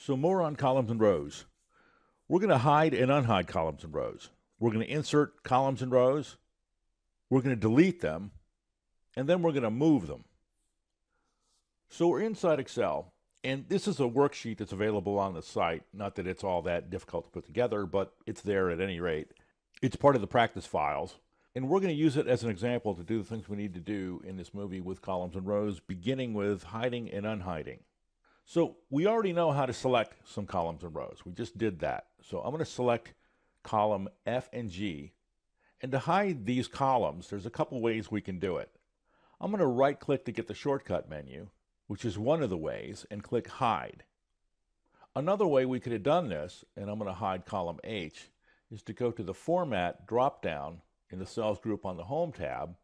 So more on columns and rows. We're going to hide and unhide columns and rows. We're going to insert columns and rows. We're going to delete them. And then we're going to move them. So we're inside Excel. And this is a worksheet that's available on the site. Not that it's all that difficult to put together, but it's there at any rate. It's part of the practice files. And we're going to use it as an example to do the things we need to do in this movie with columns and rows, beginning with hiding and unhiding. So we already know how to select some columns and rows. We just did that. So I'm going to select column F and G. And to hide these columns, there's a couple ways we can do it. I'm going to right-click to get the shortcut menu, which is one of the ways, and click Hide. Another way we could have done this, and I'm going to hide column H, is to go to the Format drop-down in the Cells group on the Home tab,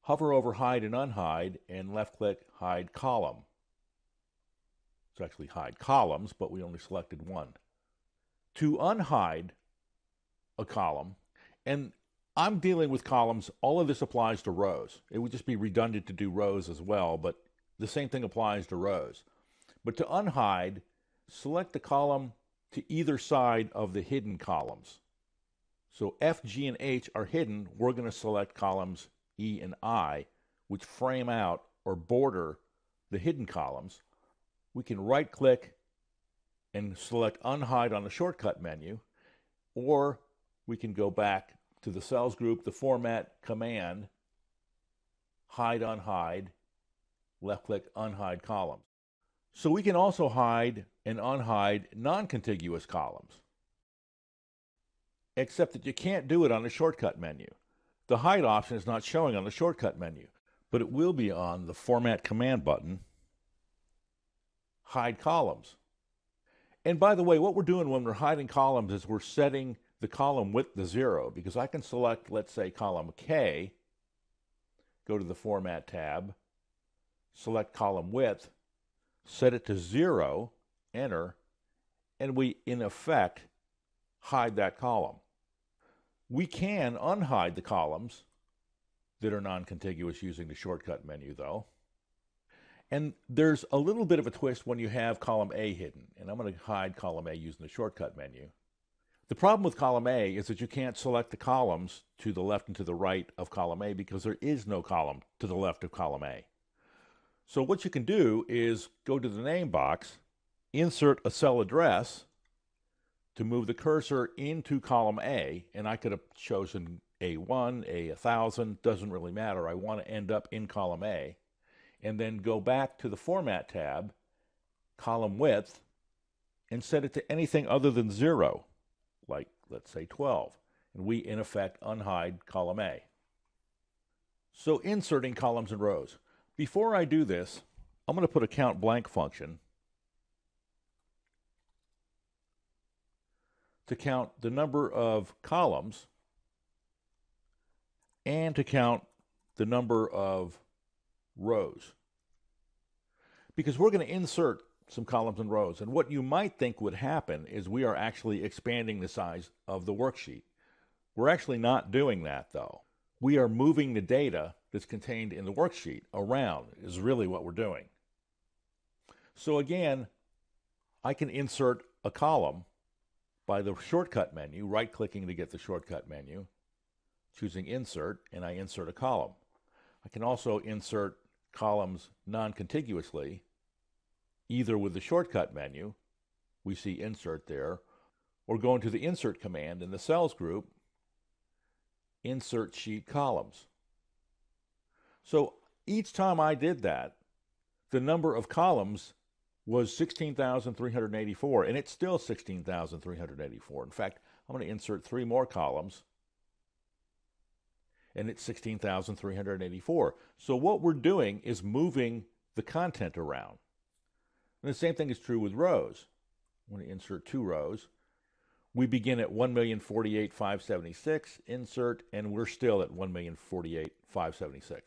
hover over Hide and Unhide, and left-click Hide Column. It's actually Hide Columns, but we only selected one. To unhide a column, and I'm dealing with columns, all of this applies to rows. It would just be redundant to do rows as well, but the same thing applies to rows. But to unhide, select the column to either side of the hidden columns. So F, G, and H are hidden. We're going to select columns E and I, which frame out or border the hidden columns. We can right-click and select Unhide on the shortcut menu, or we can go back to the Cells group, the Format command, Hide, Unhide, left-click Unhide Columns. So we can also hide and unhide non-contiguous columns, except that you can't do it on the shortcut menu. The Hide option is not showing on the shortcut menu, but it will be on the Format command button, Hide Columns. And by the way, what we're doing when we're hiding columns is we're setting the column width to 0, because I can select, let's say, column K, go to the Format tab, select column width, set it to 0, enter, and we, in effect, hide that column. We can unhide the columns that are non-contiguous using the shortcut menu, though. And there's a little bit of a twist when you have column A hidden, and I'm going to hide column A using the shortcut menu. The problem with column A is that you can't select the columns to the left and to the right of column A because there is no column to the left of column A. So what you can do is go to the name box, insert a cell address to move the cursor into column A, and I could have chosen A1, A1000, doesn't really matter. I want to end up in column A, and then go back to the Format tab, column width, and set it to anything other than 0, like let's say 12, and we in effect unhide column A. So inserting columns and rows. Before I do this, I'm going to put a count blank function to count the number of columns and to count the number of rows. Because we're going to insert some columns and rows, and what you might think would happen is we are actually expanding the size of the worksheet. We're actually not doing that, though. We are moving the data that's contained in the worksheet around, is really what we're doing. So again, I can insert a column by the shortcut menu, right-clicking to get the shortcut menu, choosing Insert, and I insert a column. I can also insert columns non-contiguously, either with the shortcut menu, we see Insert there, or go into the Insert command in the Cells group, Insert Sheet Columns. So each time I did that, the number of columns was 16,384, and it's still 16,384. In fact, I'm going to insert 3 more columns, and it's 16,384. So what we're doing is moving the content around. And the same thing is true with rows. I'm going to insert 2 rows. We begin at 1,048,576, insert, and we're still at 1,048,576.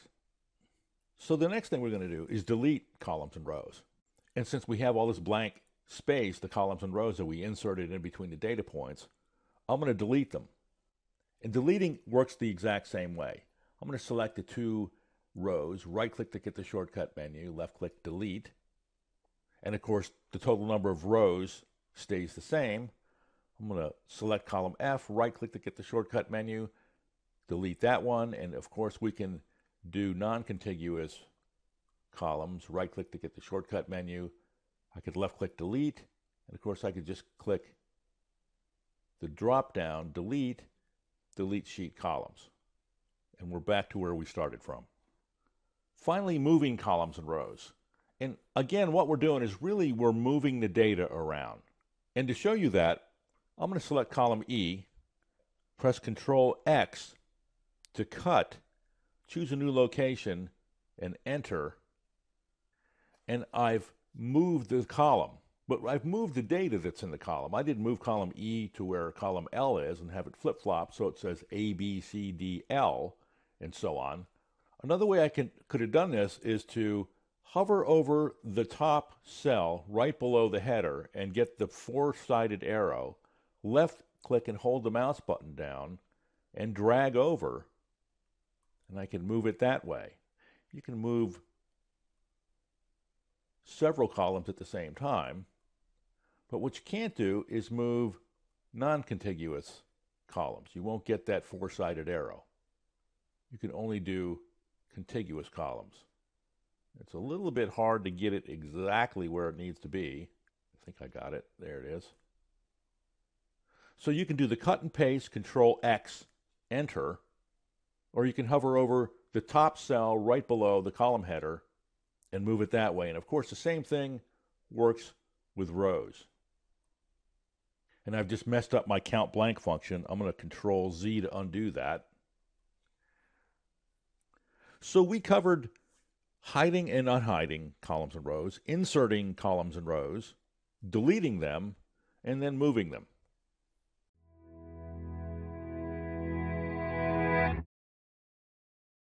So the next thing we're going to do is delete columns and rows. And since we have all this blank space, the columns and rows that we inserted in between the data points, I'm going to delete them. And deleting works the exact same way. I'm going to select the 2 rows, right-click to get the shortcut menu, left-click delete, And of course, the total number of rows stays the same. I'm going to select column F, right-click to get the shortcut menu, delete that one, and of course we can do non-contiguous columns, right-click to get the shortcut menu. I could left-click delete, and of course I could just click the drop-down, delete sheet columns. And we're back to where we started from. Finally, moving columns and rows. And again, what we're doing is really we're moving the data around. And to show you that, I'm going to select column E, press Control X to cut, choose a new location, and enter. And I've moved the column, but I've moved the data that's in the column. I didn't move column E to where column L is and have it flip-flop so it says A, B, C, D, L, and so on. Another way I could have done this is to hover over the top cell right below the header and get the four-sided arrow, left-click and hold the mouse button down, and drag over, and I can move it that way. You can move several columns at the same time, but what you can't do is move non-contiguous columns. You won't get that four-sided arrow. You can only do contiguous columns. It's a little bit hard to get it exactly where it needs to be. I think I got it. There it is. So you can do the cut and paste, Control X, enter, or you can hover over the top cell right below the column header and move it that way. And of course, the same thing works with rows. And I've just messed up my count blank function. I'm going to Control Z to undo that. So we covered hiding and unhiding columns and rows, inserting columns and rows, deleting them, and then moving them.